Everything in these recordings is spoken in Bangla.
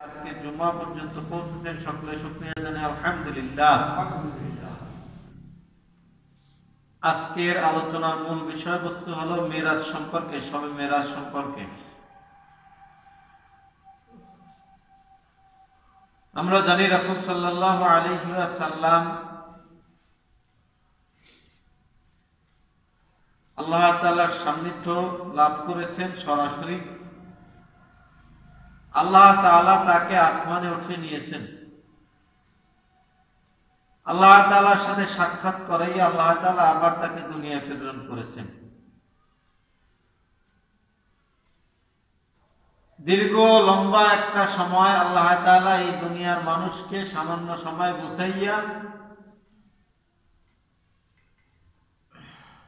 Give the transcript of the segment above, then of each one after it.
আজকে জুমা পর্যন্ত পৌঁছেছেন, সকলে শুকরিয়া জানাই আলহামদুলিল্লাহ। আজকের আলোচনার মূল বিষয়বস্তু হলো মেরাজ সম্পর্কে, শবে মেরাজ সম্পর্কে। আমরা জানি রাসূল সাল্লাল্লাহু আলাইহি ওয়াসাল্লাম আল্লাহ তাআলার সান্নিধ্য লাভ করেছেন সরাসরি। আল্লাহ তাআলা তাকে আসমানে উঠিয়ে নিয়েছেন। আল্লাহ তাআলার সাথে সাক্ষাৎ করাই আল্লাহ তাআলা আবার তাকে দুনিয়ায় প্রেরণ করেছেন। দীর্ঘ লম্বা একটা সময় আল্লাহ তাআলা এই দুনিয়ার মানুষকে সামান্য সময় বুঝাইয়া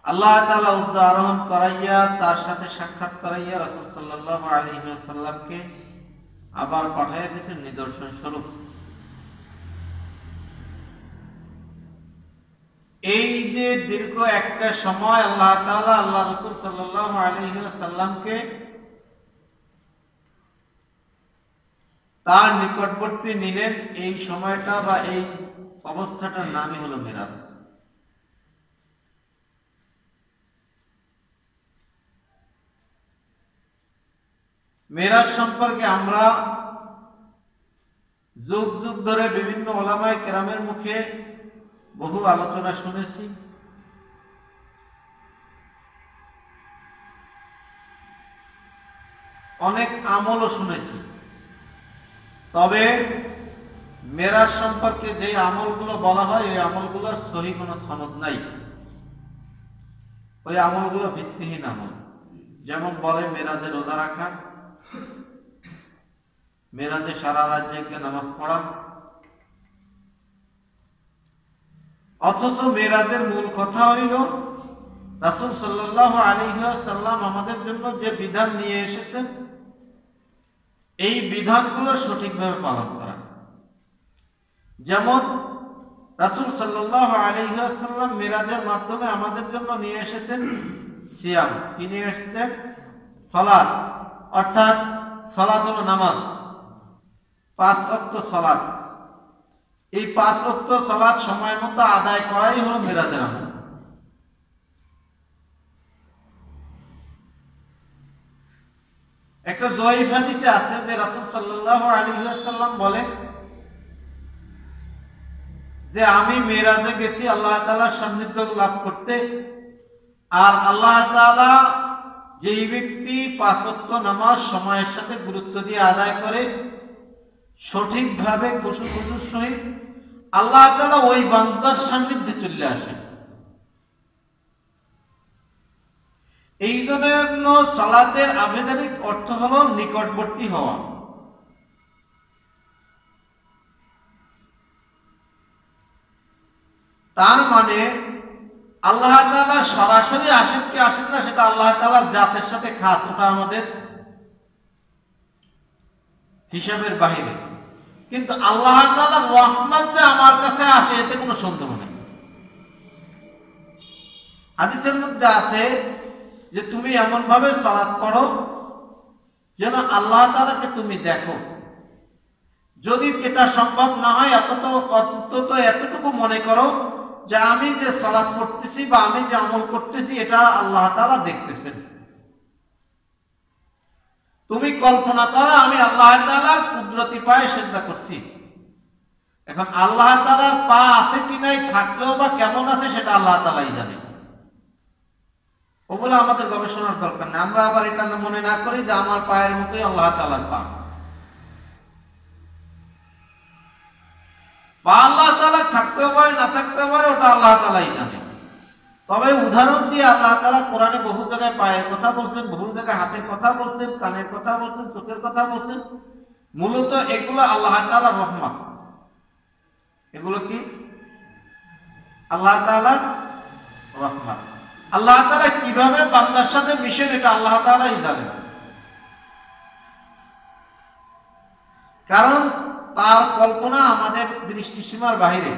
আল্লাহ তাআলা উর্দু আরোহণ করাইয়া তার সাথে সাক্ষাৎ করাইয়া রাসূল সাল্লাল্লাহু আলাইহি ওয়াসাল্লামকে আবার পাঠাইয়া দিয়েছেন নিদর্শন স্বরূপ। এই যে দীর্ঘ একটা সময় আল্লাহ তাআলা আল্লাহ রাসূল সাল্লাল্লাহু আলাইহি ওয়াসাল্লামকে তার নিকটবর্তী নিলেন, এই সময়টা বা এই অবস্থাটার নামই হলো মেরাজ। মেরাজ সম্পর্কে আমরা যুগ যুগ ধরে বিভিন্ন উলামায়ে কেরামের মুখে বহু আলোচনা শুনেছি। অনেক আমলও শুনেছি। তবে মেরাজ সম্পর্কে যে আমলগুলো বলা হয় ওই আমলগুলোর সহি কোনো সনদ নাই। ওই আমলগুলো ভিত্তিহীন আমল। যেমন বলে মেরাজে রোজা রাখা, মেরাজে সারা রাত জেগে নামাজ পড়া, অথচ মেরাজের মূল কথা হইল রাসূল সাল্লাল্লাহু আলাইহি ওয়াসাল্লাম আমাদের জন্য যে বিধান নিয়ে এসেছেন এই বিধানগুলো সঠিকভাবে পালন করা। যেমন রাসূল সাল্লাল্লাহু আলাইহি ওয়াসাল্লাম মেরাজের মাধ্যমে আমাদের জন্য নিয়ে এসেছেন সিয়াম। কি নিয়ে এসেছেন? সালাত। অর্থাৎ সালাত হলো নামাজ, 5 ওয়াক্ত সালাত। এই 5 ওয়াক্ত সালাত সময় মতো আদায় করাই হলো মেরাজের আমল। একটা জয়ীফ হাদিসে আছে যে রাসূল সাল্লাল্লাহু আলাইহি ওয়াসাল্লাম বলেন যে আমি মেরাজে গেছি আল্লাহ তাআলার সান্নিধ্য লাভ করতে, আর আল্লাহ তাআলা যেই ব্যক্তি 5 ওয়াক্ত নামাজ সময়ের সাথে গুরুত্ব দিয়ে আদায় করে সঠিকভাবে খুশুর সহিত, আল্লাহ তাআলা ওই বান্দার সান্নিধ্যে চলে আসেন। এই জন্য সালাতের আবিধানিক অর্থ হলো নিকটবর্তী হওয়া। তার মানে আল্লাহ তাআলা সরাসরি আসেন কি আসেন না সেটা আল্লাহ তাআলার জাতের সাথে খাস, ওটা আমাদের হিসাবের বাহিরে। কিন্তু আল্লাহ তাআলার রহমত যে আমার কাছে আসে এতে কোনো সন্দেহ নেই। হাদিসের মধ্যে আছে যে তুমি এমন ভাবে সালাত পড়ো যেন আল্লাহ তাআলাকে তুমি দেখো। যদি এটা সম্ভব না হয় অন্তত এতটুকু মনে করো যে আমি যে সালাত পড়তেছি বা আমি যে আমল করতেছি এটা আল্লাহ তাআলা দেখতেছেন। তুমি কল্পনা করো আমি আল্লাহ তাআলার কুদরতি পায়ে সিজদা করছি। এখন আল্লাহ তাআলার পা আছে কি নাই, থাকলেও বা কেমন আছে সেটা আল্লাহ তাআলাই জানে। ওগুলো আমাদের গবেষণার দরকার নেই। আমরা আবার এটা মনে না করি যে আমার পায়ের মতোই আল্লাহ তাআলার পা। পা আল্লাহ তাআলা থাকতেও পারে না থাকতেও পারে, ওটা আল্লাহ তাআলাই জানে। তবে উদাহরণ দিয়ে আল্লাহ তাআলা কোরআনে বহু জায়গায় পায়ের কথা বলছেন, বহু জায়গায় হাতের কথা বলছেন, কানের কথা বলছেন, চোখের কথা বলছেন। মূলত এগুলো আল্লাহ তাআলার রহমত। এগুলো কি? আল্লাহ তাআলার রহমত। আল্লাহ তাআলা কিভাবে বান্দার সাথে মিশেন এটা আল্লাহ তাআলাই জানেন। কারণ তার কল্পনা আমাদের দৃষ্টিসীমার বাইরে।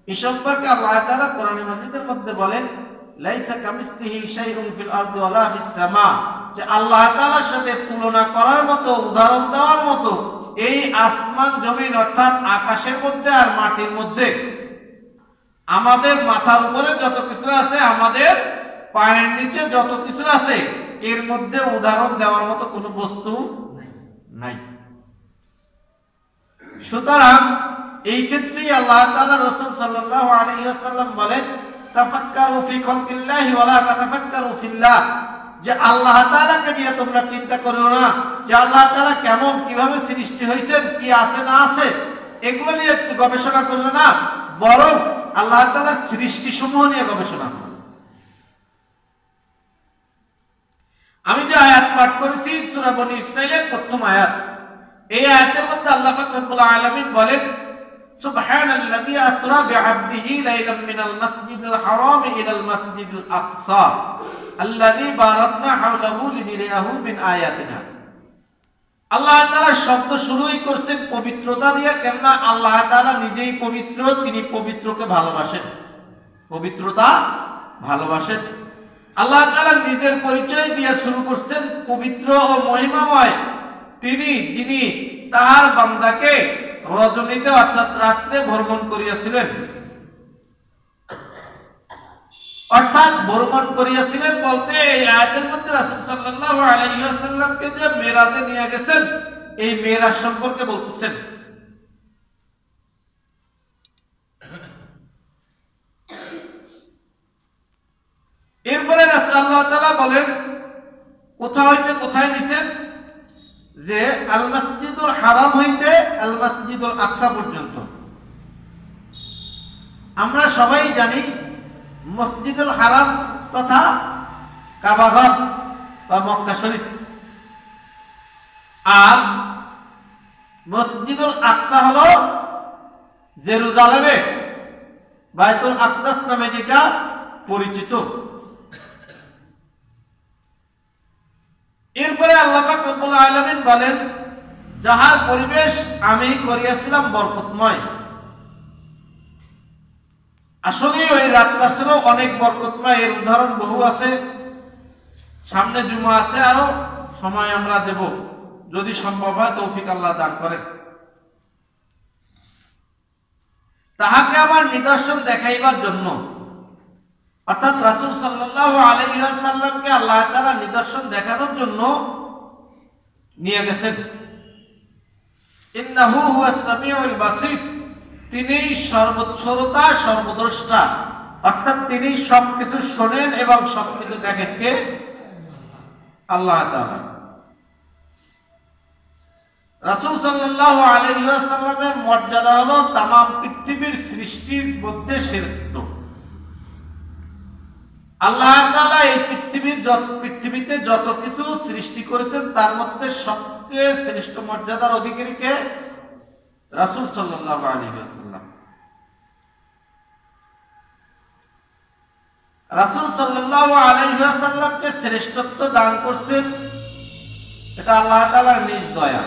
এ সম্পর্কে আল্লাহ তাআলা কোরআনে মাজিদের মধ্যে বলেন লাইসা কামিসলিহি শাইউন ফিল আরদি ওয়ালা ফিস সামা, যে আল্লাহ তাআলার সাথে তুলনা করার মতো, উদাহরণ দেওয়ার মতো এই আসমান জমিন অর্থাৎ আকাশের মধ্যে আর মাটির মধ্যে আমাদের মাথার উপরে যত কিছু আছে, আমাদের পায়ের নিচে যত কিছু আছে, এর মধ্যে উদাহরণ দেওয়ার মতো কোনো বস্তু নাই। সুতরাং এই ক্ষেত্রেই আল্লাহ তাআলা রাসূল সাল্লাল্লাহু আলাইহি ওয়াসাল্লাম বলেন, তাফাক্কারু ফি খালকিল্লাহি ওয়া লা তাতাফাক্কারু ফিল্লাহ, যে আল্লাহ তাআলাকে নিয়ে তোমরা চিন্তা করো না যে আল্লাহ তাআলা কেমন, কিভাবে সৃষ্টি হয়েছেন, কি আছে না আছে, এগুলো নিয়ে গবেষণা করো না, বরং আল্লাহ তাআলার সৃষ্টি সমূহ নিয়ে গবেষণা করো। আমি যে আয়াত পাঠ করেছি সূরা বনী ইসরাঈলের প্রথম আয়াত, এই আয়াতের মধ্যে আল্লাহ পাক রব্বুল আলামিন বলেন, সুবহানাল্লাযী আসরা বিআবদিহি লাইলাম মিনাল মাসজিদিল হারাম ইলাল মাসজিদিল আকসা আল্লাযী বারাকনা হাওলাহু লিনুরিয়াহু মিন আয়াতিনা। আল্লাহ তাআলা শব্দ শুরুই করছেন পবিত্রতা দিয়ে, কেননা আল্লাহ তাআলা নিজেই পবিত্র, তিনি পবিত্রকে ভালোবাসেন, পবিত্রতা ভালোবাসেন। আল্লাহ তাআলা নিজের পরিচয় দিয়ে শুরু করছেন পবিত্র ও মহিমাময় তিনি, যিনি তার বান্দাকে রজনীতে অর্থাৎ রাত্রে ভ্রমণ করিয়াছিলেন। অর্থাৎ ভ্রমণ করিয়াছিলেন বলতে এই আয়াতের মধ্যে রাসূল সাল্লাল্লাহু আলাইহি ওয়াসাল্লামকে যে মেরাজে নিয়ে গেছেন, এই মেরাজ সম্পর্কে বলতেছেন। এরপরে রাসূল আল্লাহ তাআলা বলেন কোথা হইতে কোথায় নিছেন, যে আল মসজিদুল হারাম হইতে আল মসজিদুল আকসা পর্যন্ত। আমরা সবাই জানি মসজিদুল হারাম তথা কাবাঘর বা মক্কা শরীফ, আর মসজিদুল আকসা হলো জেরুজালেমে বাইতুল আকদাস নামে যেটা পরিচিত। এরপরে আল্লাহ পাক রব্বুল আলামিন বলেন, যাহার পরিবেশ আমি করিয়াছিলাম বরকতময়। আসলে ওই রাতটা ছিল অনেক বরকতময়, এর উদাহরণ বহু আছে, সামনে জুমা আছে, আরো সময় আমরা দেব, যদি সম্ভব হয় তৌফিক আল্লাহ দান করেন। তাহাকে আমার নিদর্শন দেখাইবার জন্য, অর্থাৎ রাসূল সাল্লাল্লাহু আলাইহি ওয়াসাল্লামকে আল্লাহ তাআলা নিদর্শন দেখানোর জন্য নিয়ে গেছেন। ইন্নাহু হুয়াস সামিউল বাসীর, তিনি সর্বশ্রোতা সর্বদ্রষ্টা, অর্থাৎ তিনি সবকিছু শোনেন এবং সবকিছু দেখেন। কে? আল্লাহ তাআলা। রাসূল সাল্লাল্লাহু আলাইহি ওয়াসাল্লামের মর্যাদা হলো তামাম পৃথিবীর সৃষ্টির মধ্যে শ্রেষ্ঠ। আল্লাহ তাআলা এই পৃথিবীতে যত কিছু সৃষ্টি করেছেন তার মধ্যে সবচেয়ে শ্রেষ্ঠ মর্যাদার অধিকারী কে? রাসূল সাল্লাল্লাহু আলাইহি ওয়াসাল্লাম। রাসূল সাল্লাল্লাহু আলাইহি ওয়াসাল্লামকে শ্রেষ্ঠত্ব দান করছেন, এটা আল্লাহ তাআলার নিজ দয়া।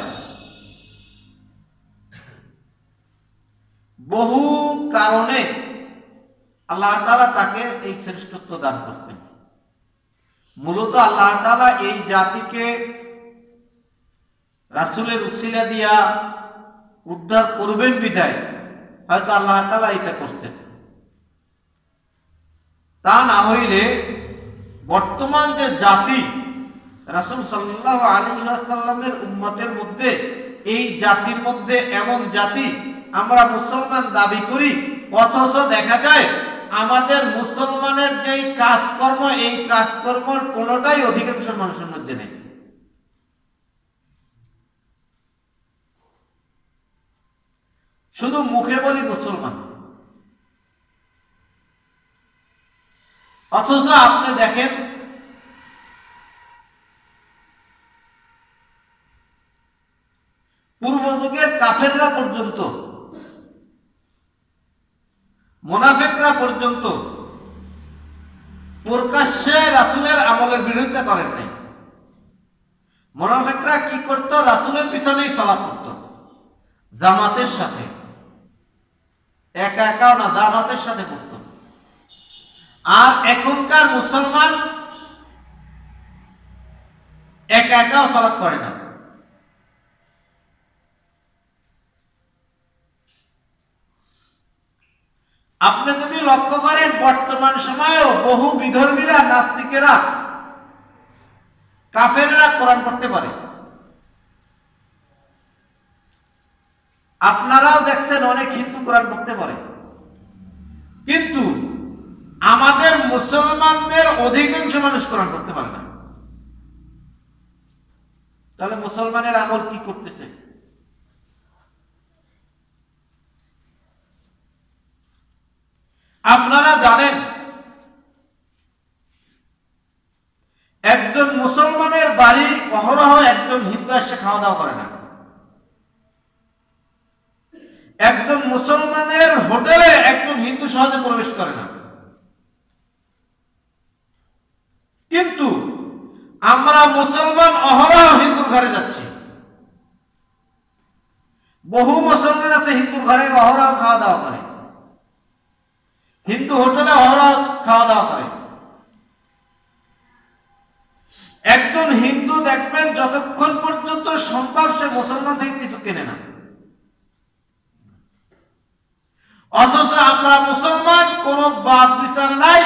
বহু কারণে আল্লাহ তাআলা তাকে এই শ্রেষ্ঠত্ব দান করছেন। মূলত আল্লাহ তাআলা এই জাতিকে রাসূলের উসিলা দিয়া উদ্ধার করবেন বিদায় হয়তো আল্লাহ তাআলা এটা করছেন। তা না হইলে বর্তমান যে জাতি রাসূল সাল্লাল্লাহু আলাইহি ওয়াসাল্লামের উম্মতের মধ্যে, এই জাতির মধ্যে এমন জাতি আমরা মুসলমান দাবি করি, অথচ দেখা যায় আমাদের মুসলমানের যেই কাজকর্ম, এই কাজকর্মের কোনোটাই অধিকাংশ মানুষের মধ্যে নেই। শুধু মুখে বলি মুসলমান, অথচ আপনি দেখেন পূর্ব যুগের কাফেররা পর্যন্ত, মুনাফিকরা পর্যন্ত প্রকাশ্যে রাসূলের আমলের বিরোধিতা করেন নাই। মুনাফিকরা কি করত? রাসূলের পিছনেই চলা করত, জামাতের সাথে, একা একাও না, জামাতের সাথে করত। আর এখনকার মুসলমান একা একাও সালাত করে না। আপনি যদি লক্ষ্য করেন বর্তমান সময়েও বহু বিধর্মীরা, নাস্তিকেরা, কাফেররা কোরআন পড়তে পারে। আপনারাও দেখছেন অনেক হিন্দু কোরআন পড়তে পারে, কিন্তু আমাদের মুসলমানদের অধিকাংশ মানুষ কোরআন পড়তে পারে না। তাহলে মুসলমানের আমল কি করতেছে? আপনারা জানেন একজন মুসলমানের বাড়ি অহরহ একজন হিন্দু এসে খাওয়া দাওয়া করে না। একজন মুসলমানের হোটেলে একজন হিন্দু সহজে প্রবেশ করে না। কিন্তু আমরা মুসলমান অহরহ হিন্দুর ঘরে যাচ্ছি। বহু মুসলমান আছে হিন্দুর ঘরে অহরহ খাওয়া দাওয়া করে, হিন্দু হোটেলে অহরহ খাওয়া দাওয়া করে। একজন হিন্দু দেখবেন যতক্ষণ পর্যন্ত সম্ভব সে মুসলমান থেকে কিছু কেনে না, অথচ আমরা মুসলমান কোন বাদ বিচার নাই,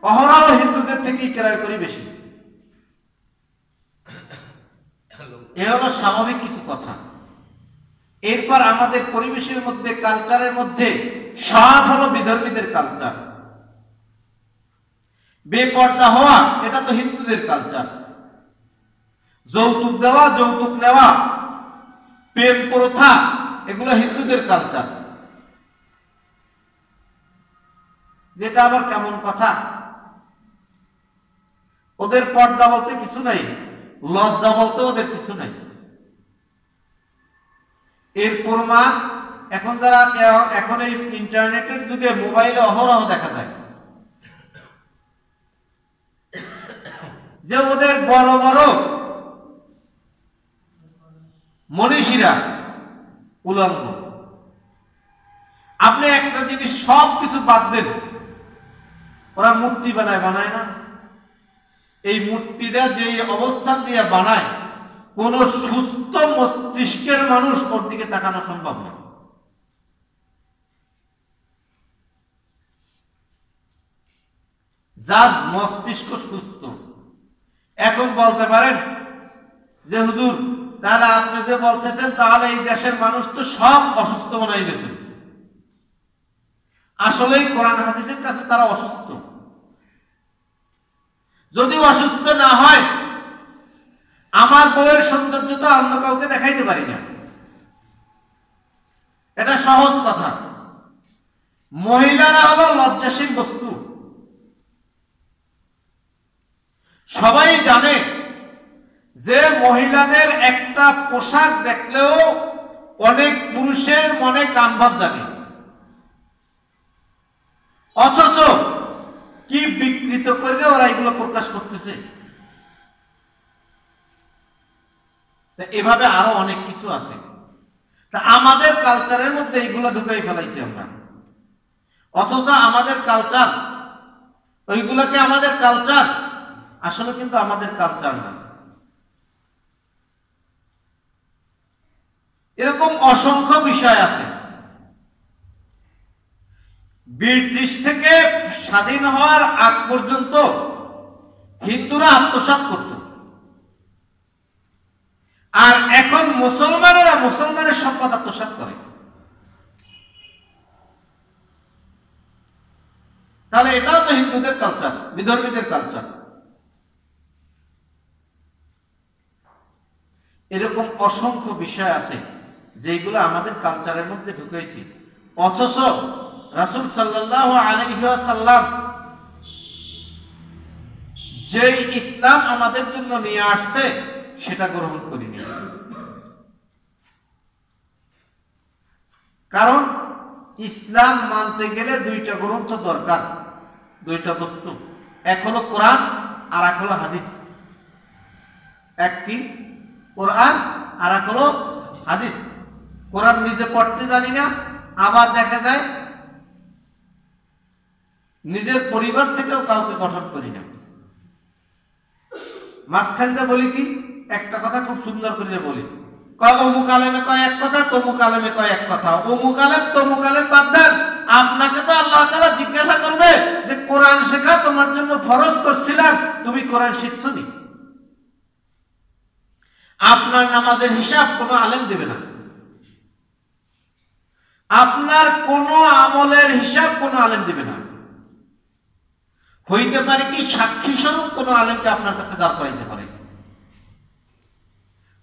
অহরহ হিন্দুদের থেকেই ক্রয় করি বেশি। এ হলো স্বাভাবিক কিছু কথা। এরপর আমাদের পরিবেশের মধ্যে, কালচারের মধ্যে সব হলো বিধর্মীদের কালচার। বেপর্দা হওয়া এটা তো হিন্দুদের কালচার। যৌতুক দেওয়া, যৌতুক নেওয়া, প্রেম প্রথা এগুলো হিন্দুদের কালচার। যেটা আবার কেমন কথা, ওদের পর্দা বলতে কিছু নাই, লজ্জা বলতে ওদের কিছু নাই। এর প্রমাণ এখন যারা এখন এই ইন্টারনেটের যুগে মোবাইলে অহরহ দেখা যায় যে ওদের বড় বড় মনীষীরা উলঙ্গ। আপনি একটা জিনিস সব কিছু বাদ দেন, ওরা মূর্তি বানায় না? এই মূর্তিটা যে অবস্থান দিয়ে বানায়, কোন সুস্থ মস্তিষ্কের মানুষ ওর দিকে তাকানো সম্ভব না। যার মস্তিষ্ক সুস্থ। এখন বলতে পারেন যে হুজুর, তাহলে আপনি যে বলতেছেন তাহলে এই দেশের মানুষ তো সব অসুস্থ বানাই দিয়েছেন। আসলেই কোরআন হাদিসের কাছে তারা অসুস্থ। যদি অসুস্থ না হয়, আমার বউয়ের সৌন্দর্য তো অন্য কাউকে দেখাইতে পারি না, এটা সহজ কথা। মহিলারা হলো লজ্জাশীল বস্তু। সবাই জানে যে মহিলাদের একটা পোশাক দেখলেও অনেক পুরুষের মনে কামভাব জাগে, অথচ কি বিকৃত করে ওরা এগুলো প্রকাশ করতেছে। এভাবে আরো অনেক কিছু আছে। তা আমাদের কালচারের মধ্যে এইগুলো ঢুকাই ফেলাইছি আমরা, অথচ আমাদের কালচার, ওইগুলোকে আমাদের কালচার, আসলে কিন্তু আমাদের কালচার না। এরকম অসংখ্য বিষয় আছে। ব্রিটিশ থেকে স্বাধীন হওয়ার আগ পর্যন্ত হিন্দুরা আত্মসাৎ করত, আর এখন মুসলমানেরা মুসলমানের সম্পদ আত্মসাৎ করে। তাহলে এটাও তো হিন্দুদের কালচার, বিধর্মীদের কালচার। এরকম অসংখ্য বিষয় আছে যেগুলো আমাদের কালচারের মধ্যে ঢুকেছি, অথচ রাসূল সাল্লাল্লাহু আলাইহি ওয়াসাল্লাম যে ইসলাম আমাদের জন্য নিয়ে আসছে সেটা গ্রহণ করিনি। কারণ ইসলাম মানতে গেলে দুইটা গ্রন্থ দরকার, দুইটা বস্তু। এক হলো কোরআন আর এক হলো হাদিস। একটি কোরআন আর এক হলো হাদিস। কোরআন নিজে পড়তে জানি না, আবার দেখা যায় নিজের পরিবার থেকেও কাউকে গঠন করি না। মাঝখানটা বলি কি, একটা কথা খুব সুন্দর করে বলি, কয় অমুক আলেমে কয় এক কথা, তমুক আলেমে কয় এক কথা। অমুক আলেম তমুক আলেম বাদ দেন, আপনাকে তো আল্লাহ তাআলা জিজ্ঞাসা করবে যে কোরআন শেখা তোমার জন্য ফরজ করছিলাম, তুমি কোরআন শিখছো নি? আপনার নামাজের হিসাব কোনো আলেম দেবে না, আপনার কোনো আমলের হিসাব কোনো আলেম দিবে না। হইতে পারে কি সাক্ষী স্বরূপ কোনো আলেমকে আপনার কাছে দাঁড় করাইতে পারে।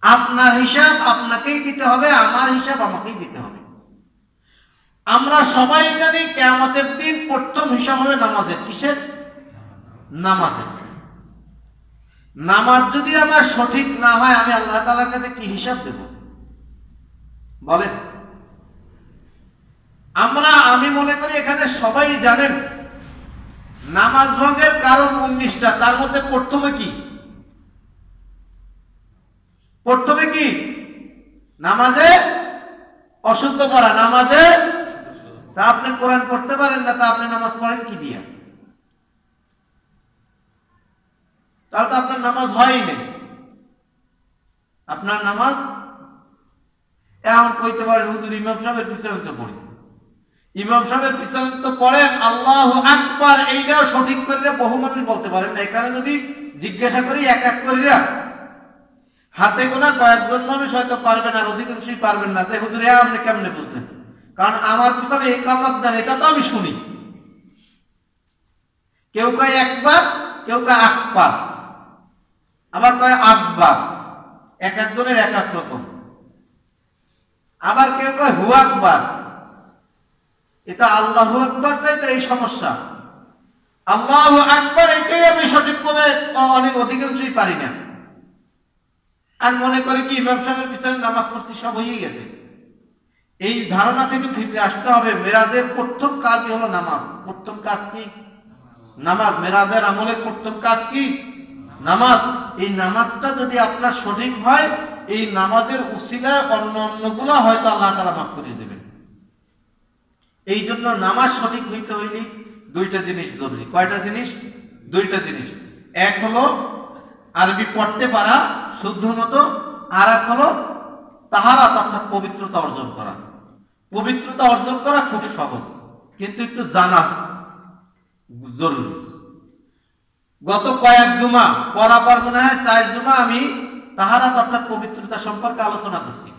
আপনার হিসাব আপনাকেই দিতে হবে, আমার হিসাব আমাকেই দিতে হবে। আমরা সবাই জানি কিয়ামতের দিন প্রথম হিসাব হবে নামাজের। কিসের? নামাজের। নামাজ যদি আমার সঠিক না হয়, আমি আল্লাহ তাআলার কাছে কি হিসাব দেব বলেন? আমি মনে করি এখানে সবাই জানেন নামাজ ভঙ্গের কারণ 19টা, তার মধ্যে প্রথমে কি? প্রথমে কি? নামাজে অশুদ্ধ পড়া। নামাজে তা আপনি কোরআন পড়তে পারেন না, তা আপনি নামাজ পড়েন কি দিয়া? তাহলে তো আপনার নামাজ হয়ই নেই। আপনার নামাজ এখন কইতে পারেন হুজুর ইমাম সাহেবের পিছনে তো পড়ি। ইমাম সাহেবের পিছনে তো পড়েন, আল্লাহু আকবার এইটাও সঠিক করে বহু মানুষ বলতে পারেন না। এখানে যদি জিজ্ঞাসা করি এক এক করিয়া হাতে গোনা কয়েকজন মানুষ হয়তো পারবেন, আর অধিকাংশই পারবেন না যে হুজুর আপনি কেমনে বুঝলেন। কারণ আমার পিছনে ইকামত দেন, এটা তো আমি শুনি। কেউ কয় একবার, কেউ কয় আকবার, আবার কয় আকবার। এক একজনের এক এক রকম। আবার কেউ কয় হু আকবার। এটা আল্লাহু আকবারটাই তো এই সমস্যা। আল্লাহু আকবার এটাই আমি সঠিকভাবে অনেক অধিকাংশই পারি না। আর মনে করি কি ইমাম সাহেবের পিছনে নামাজ পড়ছি সব হয়ে গেছে। এই ধারণা থেকে ফিরে আসতে হবে। মেরাজের প্রথম কাজই হলো নামাজ। প্রথম কাজ কি? নামাজ। মেরাজের আমলের প্রথম কাজ কি? নামাজ। এই নামাজটা যদি আপনার সঠিক হয়, এই নামাজের উসিলায় অন্যগুলো হয়তো আল্লাহ তাআলা মাফ করে দেবেন। এই জন্য নামাজ সঠিক হইতে হইলে দুইটা জিনিস জরুরি। কয়টা জিনিস? দুইটা জিনিস। এক হলো আরবি পড়তে পারা শুদ্ধ মতো, আর এক হলো তাহারাত অর্থাৎ পবিত্রতা অর্জন করা। পবিত্রতা অর্জন করা খুব সহজ, কিন্তু একটু জানা জরুরি। গত কয়েক জুমা পরাপর মনে হয় 4 জুমা আমি তাহারাত অর্থাৎ পবিত্রতা সম্পর্কে আলোচনা করছি।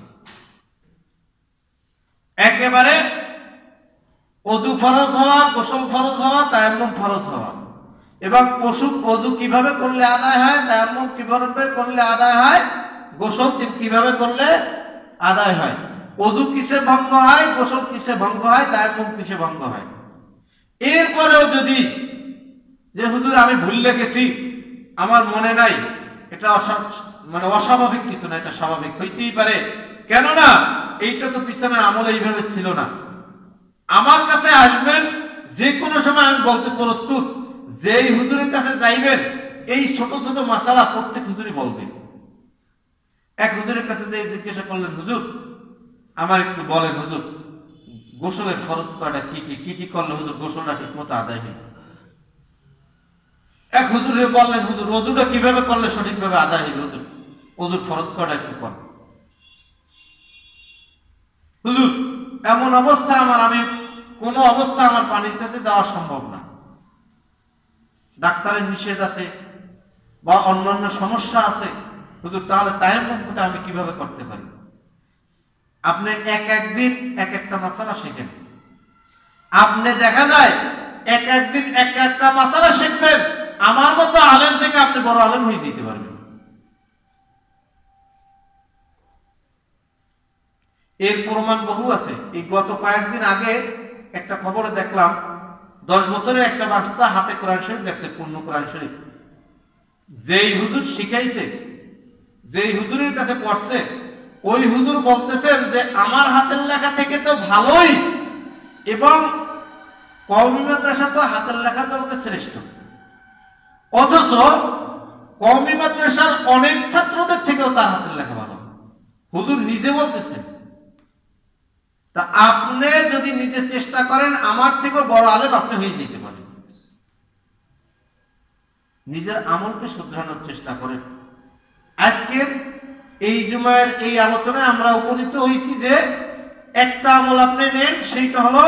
একেবারে ওযু ফরজ হওয়া, গোসল ফরজ হওয়া, তায়াম্মুম ফরজ হওয়া, এবং ওযু কিভাবে করলে আদায় হয়, তায়াম্মুম কিভাবে করলে আদায় হয়, গোসল কিভাবে করলে আদায় হয়, ওযু কিসে ভঙ্গ হয়, গোসল কিসে ভঙ্গ হয়, তায়াম্মুম কিসে ভঙ্গ হয়। এরপরেও যদি যে হুজুর আমি ভুলে গেছি, আমার মনে নাই, এটা অস্বাভাবিক কিছু না, এটা স্বাভাবিক হইতেই পারে। কেননা এইটা তো পিছনের আমলে এইভাবে ছিল না। আমার কাছে আসবেন যে কোনো সময়, আমি বলতে প্রস্তুত। যেই হুজুরের কাছে যাইবেন এই ছোট ছোট মাসালা প্রত্যেক হুজুরই বলবে। এক হুজুরের কাছে যে জিজ্ঞাসা করলেন, হুজুর আমার একটু বলেন হুজুর গোসলের ফরজ কয়টা, কি কি করলে হুজুর গোসলটা ঠিক মতো আদায় হয়। এক হুজুরে বললেন, হুজুর ওযুটা কিভাবে করলে সঠিকভাবে আদায় হবে, হুজুর ওযুর ফরজ কয়টা একটু কর। হুজুর এমন অবস্থা আমি কোনো অবস্থা আমার পানির কাছে যাওয়া সম্ভব না, ডাক্তারের নিষেধ আছে বা অন্যান্য সমস্যা আছে, হুজুর তাহলে তায়াম্মুমটা আমি কিভাবে করতে পারি? আপনি একদিন এক একটা মাসালা শিখেন। আপনি দেখা যায় একদিন এক একটা মাসালা শিখবেন, আমার মতো আলেম থেকে আপনি বড় আলেম হয়ে যেতে পারবেন। এর প্রমাণ বহু আছে। এই গত কয়েকদিন আগে একটা খবরে দেখলাম, 10 বছরের একটা বাচ্চা হাতে কোরআন শরীফ দেখছে, পূর্ণ কোরআন শরীফ। যেই হুজুর শিখাইছে, যেই হুজুরের কাছে পড়ছে, ওই হুজুর বলতেছেন যে আমার হাতের লেখা থেকে তো ভালোই, এবং কওমি মাদ্রাসা তো হাতের লেখার জগতে শ্রেষ্ঠ। অথচ কওমি মাদ্রাসার অনেক ছাত্রদের থেকেও তার হাতের লেখা ভালো, হুজুর নিজে বলতেছেন। তা আপনি যদি নিজে চেষ্টা করেন, আমার থেকেও বড় আলেম আপনি হয়ে যেতে পারেন। নিজের আমলকে শুধরানোর চেষ্টা করেন। আজকের এই জুমার এই আলোচনায় আমরা উপনীত হয়েছি যে একটা আমল আপনি নেন, সেইটা হলো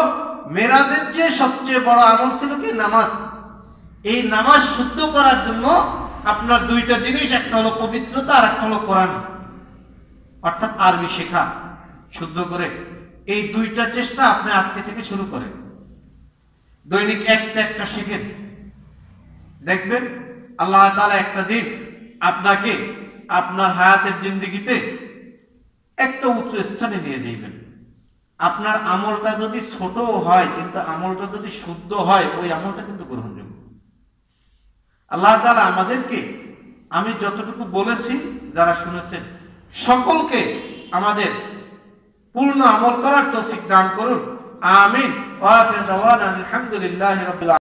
মেরাজের যে সবচেয়ে বড় আমল ছিল কি নামাজ। এই নামাজ শুদ্ধ করার জন্য আপনার দুইটা জিনিস, একটা হলো পবিত্রতা আর একটা হলো কোরআন, অর্থাৎ আরবি শেখা শুদ্ধ করে। এই দুইটা চেষ্টা আপনি আজকে থেকে শুরু করেন, দৈনিক একটা একটা শিখেন। দেখবেন আল্লাহ তাআলা একটা দিন আপনাকে আপনার হায়াতের জিন্দেগিতে একটা উচ্চ স্থানে নিয়ে যাবেন। আপনার আমলটা যদি ছোট হয়, কিন্তু আমলটা যদি শুদ্ধ হয়, ওই আমলটা কিন্তু গ্রহণযোগ্য। আল্লাহ তাআলা আমাদেরকে, আমি যতটুকু বলেছি, যারা শুনেছেন সকলকে আমাদের পূর্ণ আমল করার তৌফিক দান করুন। আমিন। ওয়া আখিরু দাওয়ানা আলহামদুলিল্লাহি রাব্বিল